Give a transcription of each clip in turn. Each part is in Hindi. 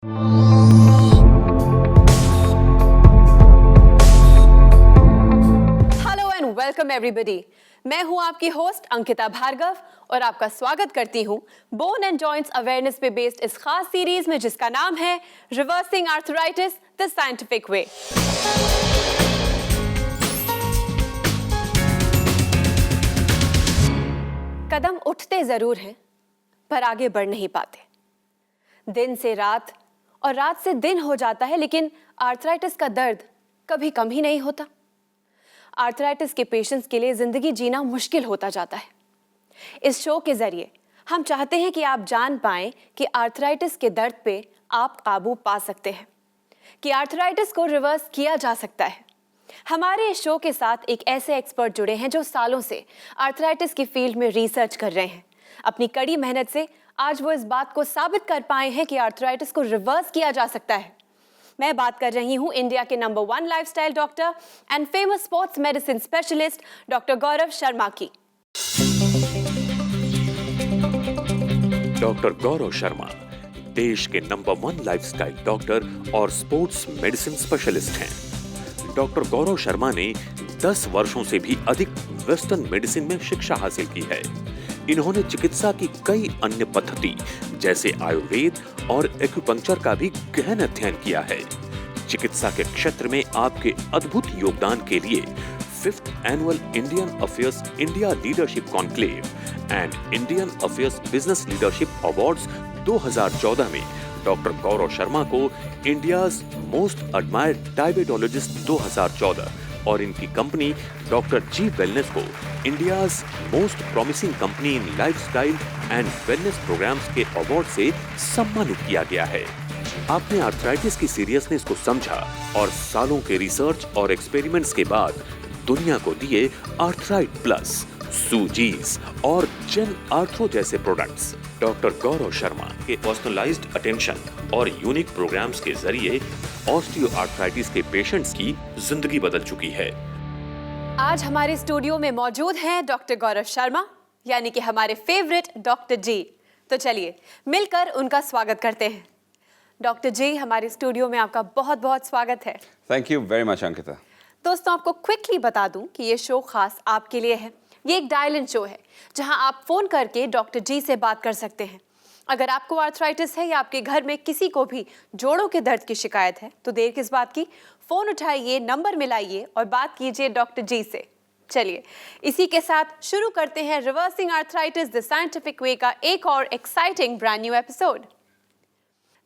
Hello and welcome everybody. मैं हूं आपकी होस्ट अंकिता भार्गव और आपका स्वागत करती हूं बोन एंड जॉइंट्स अवेयरनेस पे बेस्ड इस खास सीरीज में जिसका नाम है reversing arthritis the scientific way. कदम उठते जरूर हैं पर आगे बढ़ नहीं पाते। दिन से रात और रात से दिन हो जाता है, लेकिन आर्थराइटिस का दर्द कभी कम ही नहीं होता। आर्थराइटिस के पेशेंट्स के लिए जिंदगी जीना मुश्किल होता जाता है। इस शो के जरिए हम चाहते हैं कि आप जान पाएं कि आर्थराइटिस के दर्द पे आप काबू पा सकते हैं, कि आर्थराइटिस को रिवर्स किया जा सकता है। हमारे इस शो के साथ एक ऐसे एक्सपर्ट जुड़े हैं जो सालों से आर्थराइटिस की फील्ड में रिसर्च कर रहे हैं। अपनी कड़ी मेहनत से आज वो इस बात को साबित कर पाए हैं कि आर्थराइटिस को रिवर्स किया जा सकता है। मैं बात कर रही हूं इंडिया के number 1 lifestyle doctor and famous sports medicine specialist doctor Gaurav Sharma की। डॉक्टर गौरव शर्मा देश के नंबर 1 लाइफस्टाइल डॉक्टर और स्पोर्ट्स मेडिसिन स्पेशलिस्ट हैं। डॉक्टर गौरव शर्मा ने 10 वर्षों से भी अधिक वेस्टर्न मेडिसिन में शिक्षा हासिल की है। इन्होंने चिकित्सा की कई अन्य पद्धति जैसे आयुर्वेद और एक्यूपंक्चर का भी गहन अध्ययन किया है। चिकित्सा के क्षेत्र में आपके अद्भुत योगदान के लिए 5th annual Indian affairs India leadership conclave and Indian affairs business leadership awards 2014 में डॉक्टर गौरव शर्मा को इंडियाज मोस्ट एडमायर्ड डायबिटोलॉजिस्ट 2014 और इनकी कंपनी डॉक्टर जी वेलनेस को India's most promising company in lifestyle and wellness programs के अवार्ड से सम्मानित किया गया है। आपने आर्थराइटिस की सीरियसनेस को समझा और सालों के रिसर्च और एक्सपेरिमेंट्स के बाद दुनिया को दिए आर्थराइट प्लस, सूजीज और जेन आर्थरो जैसे प्रोडक्ट्स। डॉक्टर गौरव शर्मा के पर्सनलाइज्ड अटेंशन और यूनिक प्रोग्राम्स के जरिए ऑस्टियोआर्थराइटिस के पेशेंट्स की जिंदगी बदल चुकी है। आज हमारे स्टूडियो में मौजूद हैं डॉक्टर गौरव शर्मा, यानी कि हमारे फेवरेट डॉक्टर जी। तो चलिए मिलकर उनका स्वागत करते हैं। डॉक्टर जी, हमारे स्टूडियो में आपका बहुत बहुत स्वागत है। Thank you very much Ankita. दोस्तों, आपको क्विकली बता दूं कि ये शो खास आपके लिए है। ये एक डायल इन शो है जहां आप फोन करके डॉक्टर जी से बात कर सकते हैं। अगर आपको आर्थराइटिस है या आपके घर में किसी को भी जोड़ों के दर्द की शिकायत है तो देर किस बात की, फोन उठाइए, नंबर मिलाइए और बात कीजिए डॉक्टर जी से। चलिए इसी के साथ शुरू करते हैं reversing arthritis the scientific way का एक और exciting brand new episode.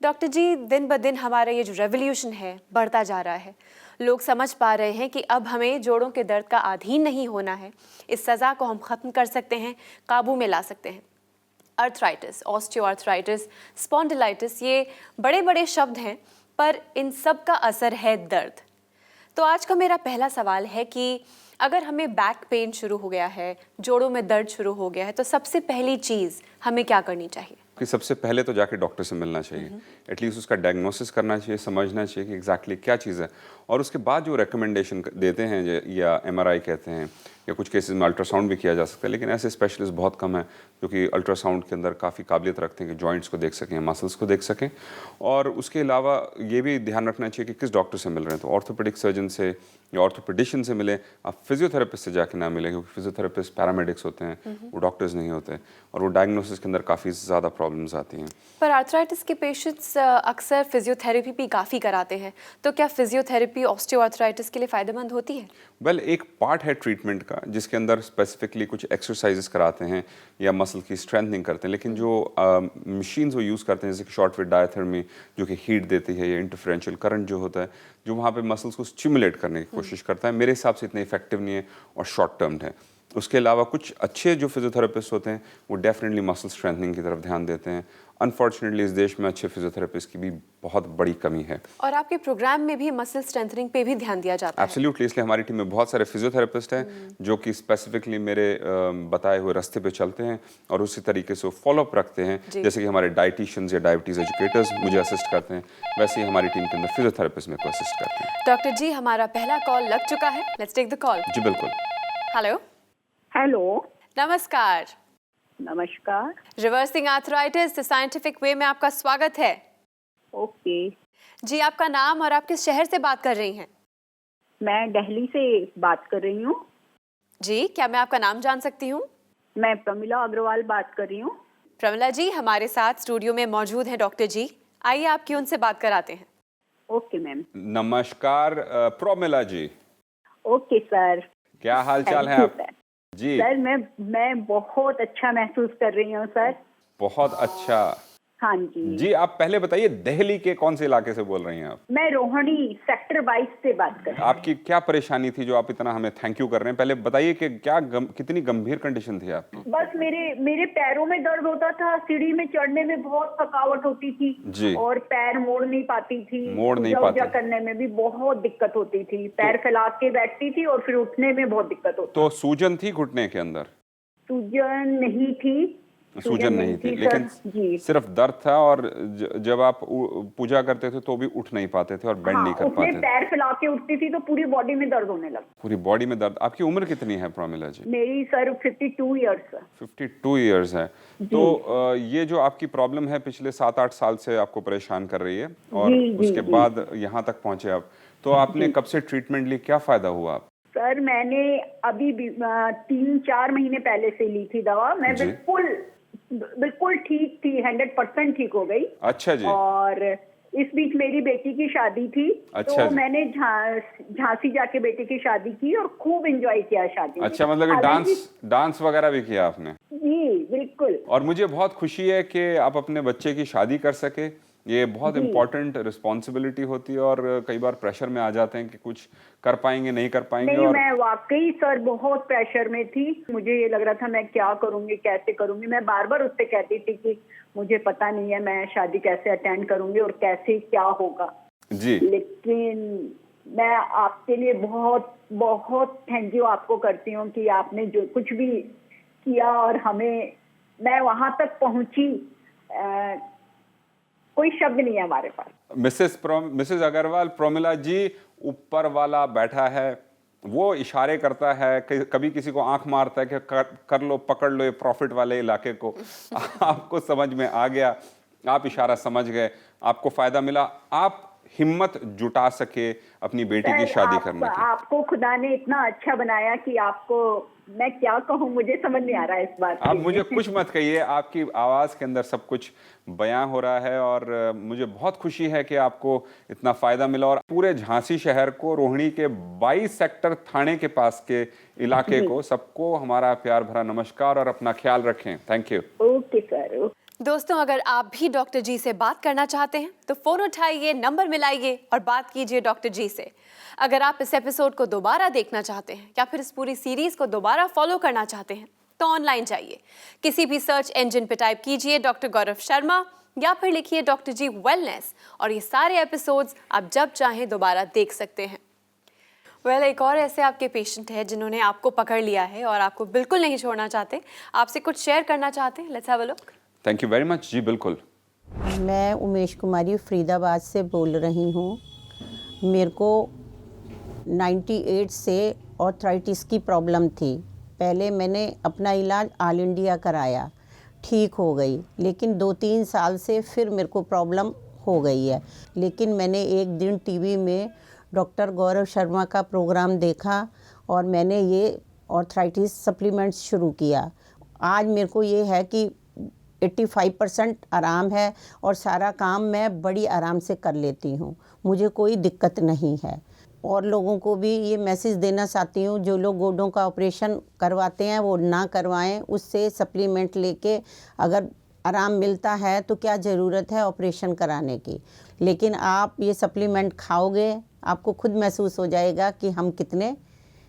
Doctor ji, दिन ब दिन हमारा ये जो रेवोल्यूशन है बढ़ता जा रहा है। लोग समझ पा रहे हैं कि अब हमें जोड़ों के दर्द का अधीन नहीं होना है। इस सज़ा को हम ख़त्म कर सकते हैं, काबू में ला सकते हैं। आर्थराइटिस, ऑस्टियोआर्थराइटिस, स्पॉन्डिलाइटिस, ये बड़े बड़े शब्द हैं, पर इन सब का असर है दर्द। तो आज का मेरा पहला सवाल है कि अगर हमें बैक पेन शुरू हो गया है, जोड़ों में दर्द शुरू हो गया है, तो सबसे पहली चीज़ हमें क्या करनी चाहिए? कि सबसे पहले तो जाके डॉक्टर से मिलना चाहिए, एटलीस्ट उसका डायग्नोसिस करना चाहिए, समझना चाहिए कि एग्जैक्टली क्या चीज़ है, और उसके बाद जो रिकमेंडेशन देते हैं या एमआरआई कहते हैं, या कुछ केसेस में अल्ट्रासाउंड भी किया जा सकता है, लेकिन ऐसे स्पेशलिस्ट बहुत कम हैं जो कि अल्ट्रासाउंड के अंदर काफ़ी काबिलियत रखते हैं कि जॉइंट्स को देख सकें, मसल्स को देख सकें। और उसके अलावा ये भी ध्यान रखना चाहिए कि किस डॉक्टर से मिल रहे हैं। तो ऑर्थोपेडिक सर्जन से या ऑर्थोपेडिशियन से मिले, आप फिजियोथेरेपिस्ट से जाके ना मिले, क्योंकि फिजियोथेरेपिस्ट पैरामेडिक्स होते हैं, वो डॉक्टर्स नहीं होते, और वो डायग्नोसिस के अंदर काफ़ी ज़्यादा प्रॉब्लम्स आती हैं। पर आर्थराइटिस के पेशेंट्स अक्सर फिजियोथेरेपी भी काफ़ी कराते हैं, तो क्या फिजियोथेरेपी ऑस्टियोआर्थराइटिस के लिए फ़ायदेमंद होती है? वेल, एक पार्ट है ट्रीटमेंट का जिसके अंदर स्पेसिफिकली कुछ एक्सरसाइजेस कराते हैं या मसल की स्ट्रेंथनिंग करते हैं, लेकिन जो मशीन्स वो यूज़ करते हैं जैसे कि शॉर्ट वेव डायथर्मी जो कि हीट देती है, या इंटरफेरेंशियल करंट जो होता है जो वहाँ पे मसल्स को स्टिमुलेट करने की कोशिश करता है, मेरे हिसाब से इतना इफेक्टिव नहीं है और शॉर्ट टर्म है। उसके अलावा कुछ अच्छे जो फिजियोथेरेपिस्ट होते हैं वो डेफिनेटली मसल स्ट्रेंथनिंग की तरफ ध्यान देते हैं। अनफॉर्चुनेटली इस देश में अच्छे फिजियोथेरेपिस्ट की भी बहुत बड़ी कमी है। और आपके प्रोग्राम में भी मसल स्ट्रेंथनिंग पे भी ध्यान दिया जाता है? एब्सोल्युटली, इसलिए हमारी टीम में बहुत सारे फिजियोथेरेपिस्ट हैं जो कि स्पेसिफिकली मेरे बताए हुए रास्ते पे चलते हैं और उसी तरीके से फॉलोअप रखते हैं। जैसे कि हमारे डाइटिशियंस या डायबिटीज एजुकेटर्स मुझे असिस्ट करते हैं, वैसे ही हमारी टीम के अंदर फिजियोथेरेपिस्ट मेरे को असिस्ट करते हैं। डॉक्टर जी, हमारा पहला कॉल लग चुका है, लेट्स टेक द कॉल। जी बिल्कुल। हेलो। Hello, okay. जी, आपका नाम और आप किस शहर से बात कर रही हैं? मैं दिल्ली से बात कर रही हूँ। जी, क्या मैं आपका नाम जान सकती हूँ? मैं प्रमिला अग्रवाल बात कर रही हूँ। प्रमिला जी, हमारे साथ स्टूडियो में मौजूद हैं डॉक्टर जी। आइए आपकी उनसे बात कराते हैं। Okay ma'am. नमस्कार प्रोमिला जी, ओके सर। क्या हाल चाल है थैंक यू आप? सर। जी, सर मैं बहुत अच्छा महसूस कर रही हूँ सर। बहुत अच्छा। हाँ जी। जी, आप पहले बताइए दिल्ली के कौन से इलाके से बोल रही हैं आप? मैं रोहिणी सेक्टर 22 से बात कर रही हूँ। आपकी क्या परेशानी थी जो आप इतना हमें थैंक यू कर रहे हैं? पहले बताइए कि क्या कितनी गंभीर कंडीशन थी आपकी? बस मेरे पैरों में दर्द होता था, सीढ़ी में चढ़ने में बहुत थकावट होती थी जी। और पैर मोड़ नहीं पाती थी। मोड़ नहीं पूजा वूजा पाती। करने में भी बहुत दिक्कत होती थी। पैर फैला के बैठती थी और फिर उठने में बहुत दिक्कत होती तो सूजन थी घुटने के अंदर? सूजन नहीं थी। सूजन नहीं थी, सर। लेकिन जी। सिर्फ दर्द था और जब आप पूजा करते थे तो भी उठ नहीं पाते थे और बेंड हाँ, नहीं कर उसमें पाते थे। पैर फैला के उठती थी तो पूरी बॉडी में दर्द होने लगा। पूरी बॉडी में दर्द। आपकी उम्र कितनी है प्रोमिला जी? मेरी सर 52 इयर्स। 52 इयर्स है। तो ये जो आपकी प्रॉब्लम है पिछले 7-8 साल से आपको परेशान कर रही है और जी, जी, उसके जी। बाद यहाँ तक पहुंचे आप, तो आपने कब से ट्रीटमेंट ली, क्या फायदा हुआ आप? सर मैंने अभी 3-4 महीने पहले से ली थी दवा। मैं जी। बिल्कुल ठीक थी, 100% ठीक हो गई। अच्छा जी। और इस बीच मेरी बेटी की शादी थी। अच्छा तो जी। मैंने झांसी जाके बेटी की शादी की और खूब एंजॉय किया शादी में। अच्छा, मतलब कि हालांकि- डांस वगैरह भी किया आपने? जी बिल्कुल। और मुझे बहुत खुशी है कि आप अपने बच्चे की शादी कर सके। ये बहुत जी। इम्पोर्टेंट रिस्पॉन्सिबिलिटी होती है और कई बार प्रेशर में आ जाते हैं कि कुछ कर पाएंगे नहीं कर पाएंगे। नहीं, और मैं वाकई सर बहुत प्रेशर में थी। मुझे ये लग रहा था मैं क्या करूंगी, कैसे करूंगी। मैं बार बार उससे कहती थी कि मुझे पता नहीं है मैं शादी कैसे अटेंड करूंगी और कैसे क्या होगा। जी। लेकिन मैं आपके लिए बहुत बहुत थैंक यू आपको करती हूँ कि आपने जो कुछ भी किया और मैं वहां तक पहुंची। कोई शब्द नहीं है हमारे पास। मिसेस अग्रवाल, प्रोमिला जी, ऊपर वाला बैठा है, वो इशारे करता है, कभी किसी को आंख मारता है कि कर लो, पकड़ लो ये प्रॉफिट वाले इलाके को। आपको समझ में आ गया, आप इशारा समझ गए, आपको फायदा मिला, आप हिम्मत जुटा सके अपनी बेटी की शादी करने की। आपको खुदा ने इतना अच्छा बनाया कि आपको मैं क्या कहूँ, मुझे समझ नहीं आ रहा है इस बात आप के मुझे लिए। कुछ मत कहिए, आपकी आवाज़ के अंदर सब कुछ बयां हो रहा है और मुझे बहुत खुशी है कि आपको इतना फ़ायदा मिला और पूरे झांसी शहर को, रोहिणी के 22 सेक्टर थाने के पास के इलाके को, सबको हमारा प्यार भरा नमस्कार और अपना ख्याल रखें। Thank you. Okay sir. दोस्तों, अगर आप भी डॉक्टर जी से बात करना चाहते हैं तो फ़ोन उठाइए, नंबर मिलाइए और बात कीजिए डॉक्टर जी से। अगर आप इस एपिसोड को दोबारा देखना चाहते हैं या फिर इस पूरी सीरीज़ को दोबारा फॉलो करना चाहते हैं तो ऑनलाइन जाइए, किसी भी सर्च इंजन पे टाइप कीजिए डॉक्टर गौरव शर्मा या फिर लिखिए डॉक्टर जी वेलनेस और ये सारे एपिसोड्स आप जब चाहें दोबारा देख सकते हैं। एक और ऐसे आपके पेशेंट है जिन्होंने आपको पकड़ लिया है और आपको बिल्कुल नहीं छोड़ना चाहते, आपसे कुछ शेयर करना चाहते हैं। Let's have a look. Thank you very much. जी बिल्कुल। मैं उमेश कुमारी फरीदाबाद से बोल रही हूँ। मेरे को 98 से आर्थराइटिस की प्रॉब्लम थी। पहले मैंने अपना इलाज ऑल इंडिया कराया, ठीक हो गई, लेकिन 2-3 साल से फिर मेरे को प्रॉब्लम हो गई है। लेकिन मैंने एक दिन टीवी में डॉक्टर गौरव शर्मा का प्रोग्राम देखा और मैंने ये आर्थराइटिस सप्लीमेंट्स शुरू किया। आज मेरे को ये है कि 85% आराम है और सारा काम मैं बड़ी आराम से कर लेती हूँ, मुझे कोई दिक्कत नहीं है। और लोगों को भी ये मैसेज देना चाहती हूँ, जो लोग गोडों का ऑपरेशन करवाते हैं वो ना करवाएं, उससे सप्लीमेंट लेके अगर आराम मिलता है तो क्या ज़रूरत है ऑपरेशन कराने की। लेकिन आप ये सप्लीमेंट खाओगे, आपको खुद महसूस हो जाएगा कि हम कितने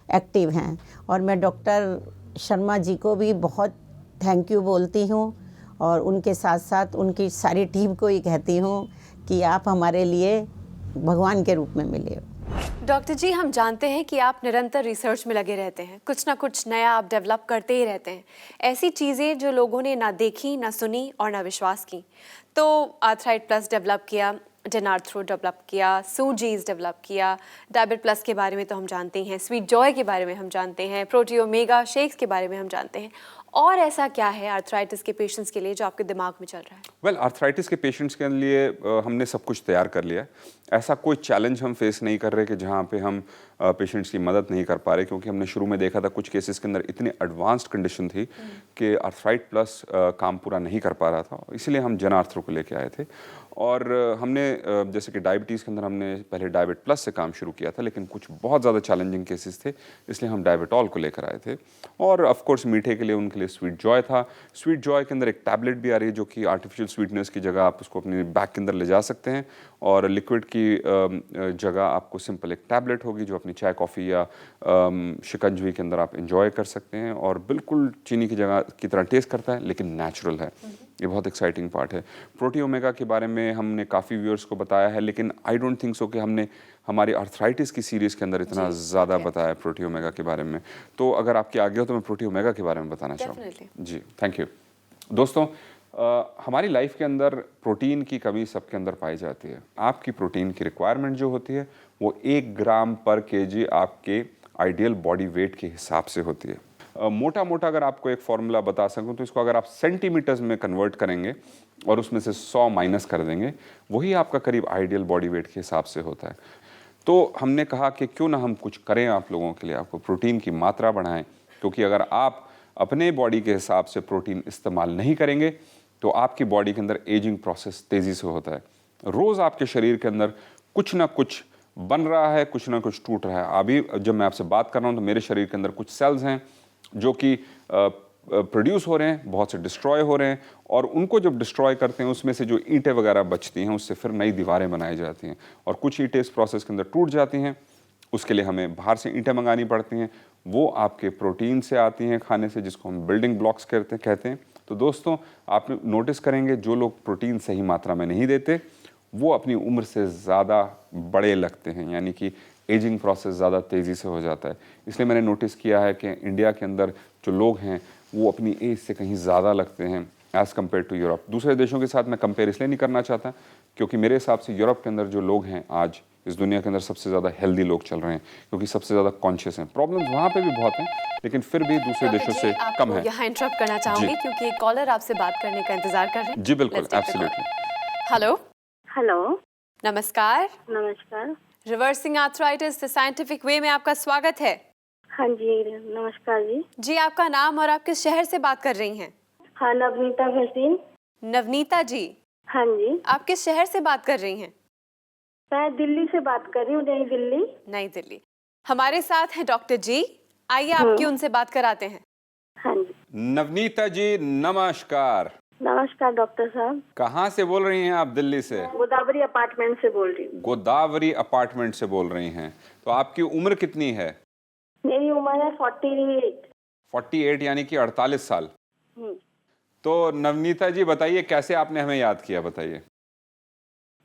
एक्टिव हैं। और मैं डॉक्टर शर्मा जी को भी बहुत थैंक यू बोलती हूँ और उनके साथ साथ उनकी सारी टीम को ही कहती हूँ कि आप हमारे लिए भगवान के रूप में मिले। डॉक्टर जी, हम जानते हैं कि आप निरंतर रिसर्च में लगे रहते हैं, कुछ ना कुछ नया आप डेवलप करते ही रहते हैं, ऐसी चीज़ें जो लोगों ने ना देखी, ना सुनी और ना विश्वास की। तो आर्थराइट प्लस डेवलप किया, डेनार्थ्रो डेवलप किया, सूजीज डेवलप किया, डायबिट प्लस के बारे में तो हम जानते ही हैं, स्वीट जॉय के बारे में हम जानते हैं, प्रोटीओमेगा शेक्स के बारे में हम जानते हैं, और ऐसा क्या है आर्थराइटिस के पेशेंट्स के लिए जो आपके दिमाग में चल रहा है? वेल, आर्थराइटिस के पेशेंट्स के लिए हमने सब कुछ तैयार कर लिया है। ऐसा कोई चैलेंज हम फेस नहीं कर रहे कि जहाँ पे हम पेशेंट्स की मदद नहीं कर पा रहे, क्योंकि हमने शुरू में देखा था कुछ केसेस के अंदर इतनी एडवांस्ड कंडीशन थी कि आर्थराइट प्लस काम पूरा नहीं कर पा रहा था, इसलिए हम जन आर्थरो को लेके आए थे। और हमने जैसे कि डायबिटीज़ के अंदर हमने पहले डायबिट प्लस से काम शुरू किया था, लेकिन कुछ बहुत ज़्यादा चैलेंजिंग केसेस थे, इसलिए हम डायबिटॉल को लेकर आए थे। और ऑफ कोर्स मीठे के लिए उनके लिए स्वीट जॉय था। स्वीट जॉय के अंदर एक टैबलेट भी आ रही है जो कि आर्टिफिशियल स्वीटनेस की जगह आप उसको अपने बैग के अंदर ले जा सकते हैं, और लिक्विड की जगह आपको सिंपल एक टैबलेट होगी जो अपनी चाय कॉफ़ी या शिकंजवी के अंदर आप इंजॉय कर सकते हैं, और बिल्कुल चीनी की जगह की तरह टेस्ट करता है लेकिन नेचुरल है। ये बहुत एक्साइटिंग पार्ट है। प्रोटी ओमेगा के बारे में हमने काफ़ी व्यूअर्स को बताया है, लेकिन आई डोंट थिंक सो कि हमने हमारी आर्थराइटिस की सीरीज़ के अंदर इतना ज़्यादा बताया प्रोटी ओमेगा के बारे में। तो अगर आपके आगे हो तो मैं प्रोटी ओमेगा के बारे में बताना चाहूँगा। जी, थैंक यू। दोस्तों, हमारी लाइफ के अंदर प्रोटीन की कमी सबके अंदर पाई जाती है। आपकी प्रोटीन की रिक्वायरमेंट जो होती है वो 1 ग्राम पर केजी आपके आइडियल बॉडी वेट के हिसाब से होती है। मोटा मोटा अगर आपको एक फॉर्मूला बता सकूं तो इसको अगर आप सेंटीमीटर्स में कन्वर्ट करेंगे और उसमें से 100 माइनस कर देंगे, वही आपका करीब आइडियल बॉडी वेट के हिसाब से होता है। तो हमने कहा कि क्यों ना हम कुछ करें आप लोगों के लिए, आपको प्रोटीन की मात्रा बढ़ाएं, क्योंकि अगर आप अपने बॉडी के हिसाब से प्रोटीन इस्तेमाल नहीं करेंगे तो आपकी बॉडी के अंदर एजिंग प्रोसेस तेज़ी से होता है। रोज़ आपके शरीर के अंदर कुछ ना कुछ बन रहा है, कुछ ना कुछ टूट रहा है। अभी जब मैं आपसे बात कर रहा हूँ तो मेरे शरीर के अंदर कुछ सेल्स हैं जो कि प्रोड्यूस हो रहे हैं, बहुत से डिस्ट्रॉय हो रहे हैं, और उनको जब डिस्ट्रॉय करते हैं उसमें से जो ईंटें वगैरह बचती हैं उससे फिर नई दीवारें बनाई जाती हैं, और कुछ ईंटें इस प्रोसेस के अंदर टूट जाती हैं, उसके लिए हमें बाहर से ईंटें मंगानी पड़ती हैं, वो आपके प्रोटीन से आती हैं खाने से, जिसको हम बिल्डिंग ब्लॉक्स कहते हैं। तो दोस्तों, आप नोटिस करेंगे जो लोग प्रोटीन सही मात्रा में नहीं देते वो अपनी उम्र से ज़्यादा बड़े लगते हैं, यानी कि एजिंग प्रोसेस ज़्यादा तेज़ी से हो जाता है। इसलिए मैंने नोटिस किया है कि इंडिया के अंदर जो लोग हैं वो अपनी एज से कहीं ज़्यादा लगते हैं एज़ कम्पेयर टू यूरोप। दूसरे देशों के साथ मैं कंपेयर इसलिए नहीं करना चाहता क्योंकि मेरे हिसाब से यूरोप के अंदर जो लोग हैं आज इस दुनिया के अंदर सबसे ज़्यादा हेल्दी लोग चल रहे हैं, क्योंकि सबसे ज़्यादा कॉन्शियस हैं। प्रॉब्लम्स वहाँ पे भी बहुत हैं, लेकिन फिर भी दूसरे देशों से कम है। यहाँ इंटरप्ट करना चाहूंगी क्योंकि एक कॉलर आपसे बात करने का इंतजार कर रहे हैं। जी बिल्कुल, एब्सोल्युटली। हेलो, हेलो, नमस्कार। नमस्कार। रिवर्सिंग आर्थराइटिस द साइंटिफिक वे में आपका स्वागत है। हाँ जी, नमस्कार जी। जी, आपका नाम और आप किस शहर से बात कर रही हैं? हाँ, नवनीता भसीन। नवनीता जी, हाँ जी। आप किस शहर से बात कर रही हैं? मैं दिल्ली से बात कर रही हूँ, नई दिल्ली। नई दिल्ली। हमारे साथ हैं डॉक्टर जी, आइए आपकी उनसे बात कराते हैं। हाँ जी। नवनीता जी, नमस्कार। नमस्कार डॉक्टर साहब। कहाँ से बोल रही हैं आप? दिल्ली से? गोदावरी अपार्टमेंट से बोल रही हूँ। गोदावरी अपार्टमेंट से बोल रही हैं। तो आपकी उम्र कितनी है? मेरी उम्र है 48। 48 यानी कि 48 साल। तो नवनीता जी बताइए, कैसे आपने हमें याद किया, बताइए।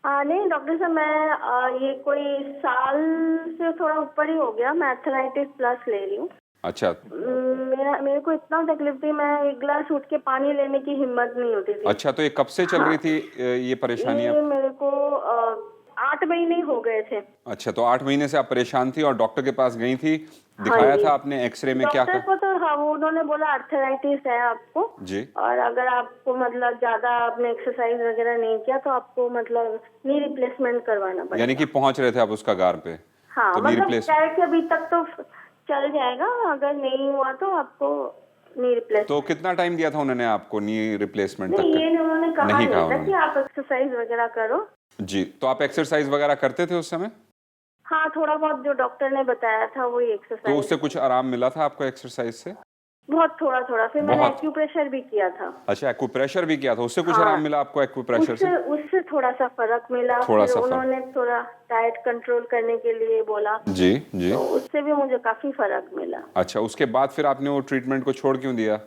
नहीं डॉक्टर साहब, मैं ये कोई साल से थोड़ा ऊपर ही हो गया, मैं आर्थराइटिस प्लस ले रही हूँ। अच्छा। मेरे को इतना तकलीफ थी, मैं एक गिलास उठ के पानी लेने की हिम्मत नहीं होती थी। अच्छा, तो ये कब से चल रही थी ये परेशानी? ये मेरे को 8 महीने हो गए थे। अच्छा, तो 8 महीने से आप परेशान थी और डॉक्टर के पास गई थी, दिखाया था आपने? एक्सरे में क्या डॉक्टर को तो हाँ, उन्होंने बोला आर्थराइटिस है आपको जी, और अगर आपको मतलब ज्यादा आपने एक्सरसाइज वगैरह नहीं किया तो आपको मतलब नी रिप्लेसमेंट करवाना पड़ेगा। यानी कि पहुंच रहे थे आप उसका गार पे? हाँ, तो मतलब क्या है कि अभी तक तो चल जाएगा, अगर नहीं हुआ तो आपको नी रिप्लेस। तो कितना टाइम दिया था उन्होंने आपको नी रिप्लेसमेंट तक? ये उन्होंने कहा नहीं था कि आप एक्सरसाइज वगैरह करो। जी, तो आप एक्सरसाइज वगैरह करते थे उस समय? हाँ, थोड़ा बहुत जो डॉक्टर ने बताया था वही एक्सरसाइज। तो उससे कुछ आराम मिला था आपको एक्सरसाइज से? बहुत थोड़ा। फिर मैंने एक्यूप्रेशर भी किया था। अच्छा, एक्यूप्रेशर भी किया था, उससे कुछ आराम मिला आपको एक्यूप्रेशर से? उससे थोड़ा सा फर्क मिला। थोड़ा फिर सा उन्होंने थोड़ा डाइट कंट्रोल करने के लिए बोला। जी जी। तो उससे भी मुझे काफी फर्क मिला। अच्छा, उसके बाद फिर आपने वो ट्रीटमेंट को छोड़ क्यों दिया?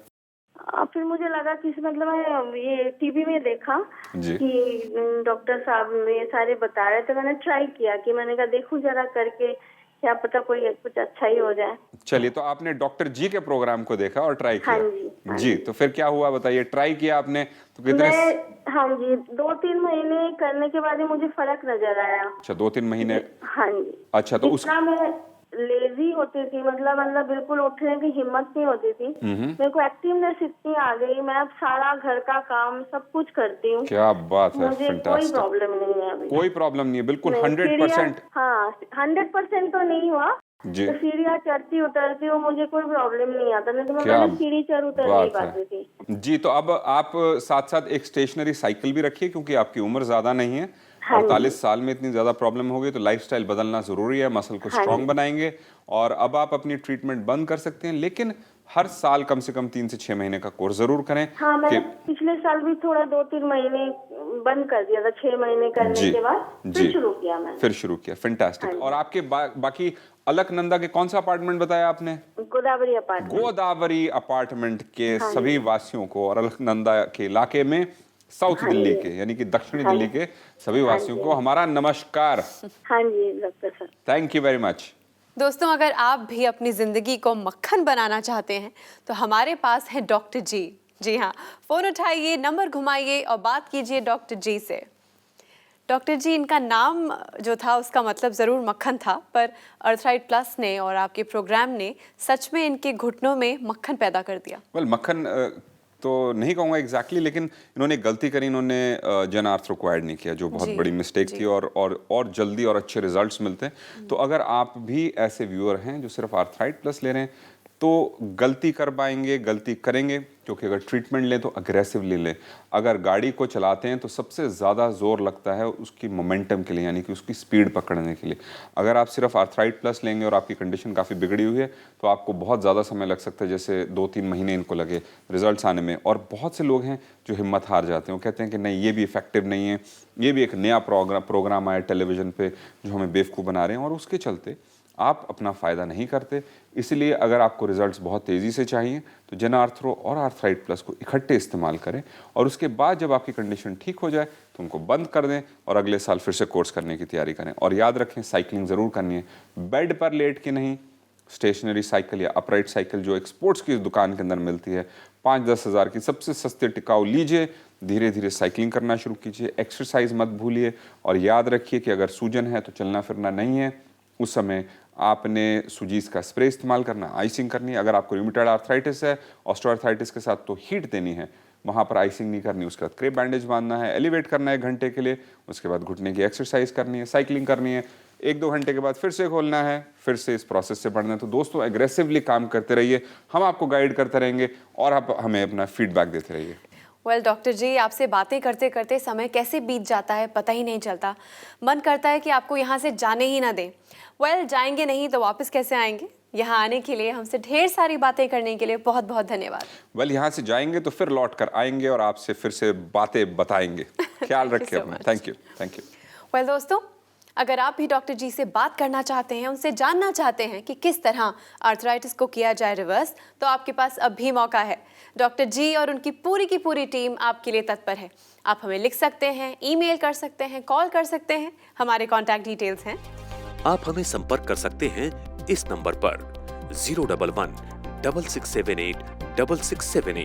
फिर मुझे लगा कि मतलब मैं ये टीवी में देखा जी कि डॉक्टर साहब ये सारे बता रहे थे, मैंने ट्राई किया कि मैंने कहा देखूं जरा करके, क्या पता कोई कुछ अच्छा ही हो जाए। चलिए, तो आपने डॉक्टर जी के प्रोग्राम को देखा और ट्राई किया? हाँ जी, तो फिर क्या हुआ बताइए? ट्राई किया आपने तो कितने? हाँ जी, 2-3 महीने करने के बाद ही मुझे फर्क नजर आया। अच्छा, 2-3 महीने? हाँ जी। अच्छा, तो लेजी होती थी, मतलब बिल्कुल उठने की हिम्मत नहीं होती थी। मेरे को एक्टिवनेस इतनी आ गई, मैं अब सारा घर का काम सब कुछ करती हूँ। क्या बात है, मुझे कोई फैंटास्टिक। प्रॉब्लम नहीं है अभी। कोई प्रॉब्लम नहीं है, बिल्कुल नहीं, 100%। हाँ 100% तो नहीं हुआ। जी। तो सीढ़ियाँ चढ़ती उतरती हूँ, मुझे कोई प्रॉब्लम नहीं आता, नहीं तो मैं क्या पहले सीढ़ी चढ़ उतर नहीं बात पाती है थी। जी। तो अब आप साथ साथ एक स्टेशनरी साइकिल भी रखिए, क्योंकि आपकी उम्र ज्यादा नहीं है। हाँ जी। 48 साल में इतनी ज्यादा प्रॉब्लम हो गई तो लाइफस्टाइल बदलना जरूरी है, मसल को हाँ स्ट्रांग जी। बनाएंगे। और अब आप अपनी ट्रीटमेंट बंद कर सकते हैं, लेकिन हर साल कम से कम 3 से 6 महीने का कोर्स जरूर करें। हाँ, मैंने कि पिछले साल भी थोड़ा 2-3 महीने बंद कर दिया था, 6 महीने करने जी के बाद जी फिर शुरू किया मैंने। फिर शुरू किया, फैंटास्टिक। हाँ जी। और आपके बाकी अलकनंदा के कौन सा अपार्टमेंट बताया आपने? गोदावरी अपार्टमेंट। गोदावरी अपार्टमेंट के हाँ सभी वासियों को और अलकनंदा के इलाके में साउथ हाँ दिल्ली जी। के यानी कि दक्षिणी हाँ दिल्ली जी। के सभी हाँ वासियों जी। को हमारा नमस्कार। हाँ जी doctor sir. Thank you very much. दोस्तों, अगर आप भी अपनी ज़िंदगी को मक्खन बनाना चाहते हैं तो हमारे पास है डॉक्टर जी। जी हाँ, फ़ोन उठाइए, नंबर घुमाइए और बात कीजिए डॉक्टर जी से। डॉक्टर जी, इनका नाम जो था उसका मतलब ज़रूर मक्खन था, पर अर्थराइट प्लस ने और आपके प्रोग्राम ने सच में इनके घुटनों में मक्खन पैदा कर दिया। वेल मक्खन तो नहीं कहूँगा एग्जैक्टली, लेकिन इन्होंने गलती करी, इन्होंने जन आर्थरो को ऐड नहीं किया, जो बहुत जी, बड़ी मिस्टेक जी। थी। और जल्दी और अच्छे रिजल्ट्स मिलते हैं। तो अगर आप भी ऐसे व्यूअर हैं जो सिर्फ आर्थराइट प्लस ले रहे हैं तो गलती कर पाएंगे, गलती करेंगे, क्योंकि अगर ट्रीटमेंट लें तो अग्रेसिवली लें। अगर गाड़ी को चलाते हैं तो सबसे ज़्यादा जोर लगता है उसकी मोमेंटम के लिए, यानी कि उसकी स्पीड पकड़ने के लिए। अगर आप सिर्फ आर्थराइट प्लस लेंगे और आपकी कंडीशन काफ़ी बिगड़ी हुई है तो आपको बहुत ज़्यादा समय लग सकता है, जैसे 2-3 महीने इनको लगे रिजल्ट्स आने में। और बहुत से लोग हैं जो हिम्मत हार जाते हैं, वो कहते हैं कि नहीं, ये भी इफेक्टिव नहीं है, ये भी एक नया प्रोग्राम आया टेलीविज़न पे जो हमें बेवकूफ़ बना रहे हैं, और उसके चलते आप अपना फ़ायदा नहीं करते। इसलिए अगर आपको रिजल्ट्स बहुत तेज़ी से चाहिए तो जन आर्थरो और आर्थराइट प्लस को इकट्ठे इस्तेमाल करें, और उसके बाद जब आपकी कंडीशन ठीक हो जाए तो उनको बंद कर दें और अगले साल फिर से कोर्स करने की तैयारी करें। और याद रखें, साइकिलिंग ज़रूर करनी है, बेड पर लेट के नहीं। स्टेशनरी साइकिल या अपराइट साइकिल जो एक स्पोर्ट्स की दुकान के अंदर मिलती है, 5-10 हज़ार की सबसे सस्ते टिकाऊ लीजिए, धीरे धीरे साइकिलिंग करना शुरू कीजिए। एक्सरसाइज मत भूलिए, और याद रखिए कि अगर सूजन है तो चलना फिरना नहीं है, उस समय आपने सुजीस का स्प्रे इस्तेमाल करना, आइसिंग करनी है। अगर आपको रूमेटॉइड आर्थराइटिस है, ऑस्टियोआर्थराइटिस के साथ, तो हीट देनी है, वहाँ पर आइसिंग नहीं करनी। उसके बाद क्रेप बैंडेज बांधना है, एलिवेट करना है 1 घंटे के लिए, उसके बाद घुटने की एक्सरसाइज करनी है, साइकिलिंग करनी है, 1-2 घंटे के बाद फिर से खोलना है, फिर से इस प्रोसेस से बढ़ना है। तो दोस्तों, एग्रेसिवली काम करते रहिए, हम आपको गाइड करते रहेंगे और आप हमें अपना फीडबैक देते रहिए। वेल डॉक्टर जी, आपसे बातें करते करते समय कैसे बीत जाता है पता ही नहीं चलता। मन करता है कि आपको यहाँ से जाने ही ना दें। वेल, जाएंगे नहीं तो वापस कैसे आएंगे? यहाँ आने के लिए, हमसे ढेर सारी बातें करने के लिए बहुत बहुत धन्यवाद। वेल, यहाँ से जाएंगे तो फिर लौट कर आएंगे और आपसे फिर से बातें बताएंगे। ख्याल Thank you रखिए so अपना। much. Thank you, thank you. Well दोस्तों, अगर आप भी डॉक्टर जी से बात करना चाहते हैं, उनसे जानना चाहते हैं कि किस तरह आर्थराइटिस को किया जाए रिवर्स, तो आपके पास अब भी मौका है। डॉक्टर जी और उनकी पूरी की पूरी टीम आपके लिए तत्पर है। आप हमें लिख सकते हैं, ईमेल कर सकते हैं, कॉल कर सकते हैं। हमारे कॉन्टैक्ट डिटेल्स हैं। आप हमें संपर्क कर सकते हैं इस नंबर पर 011 6678 6678।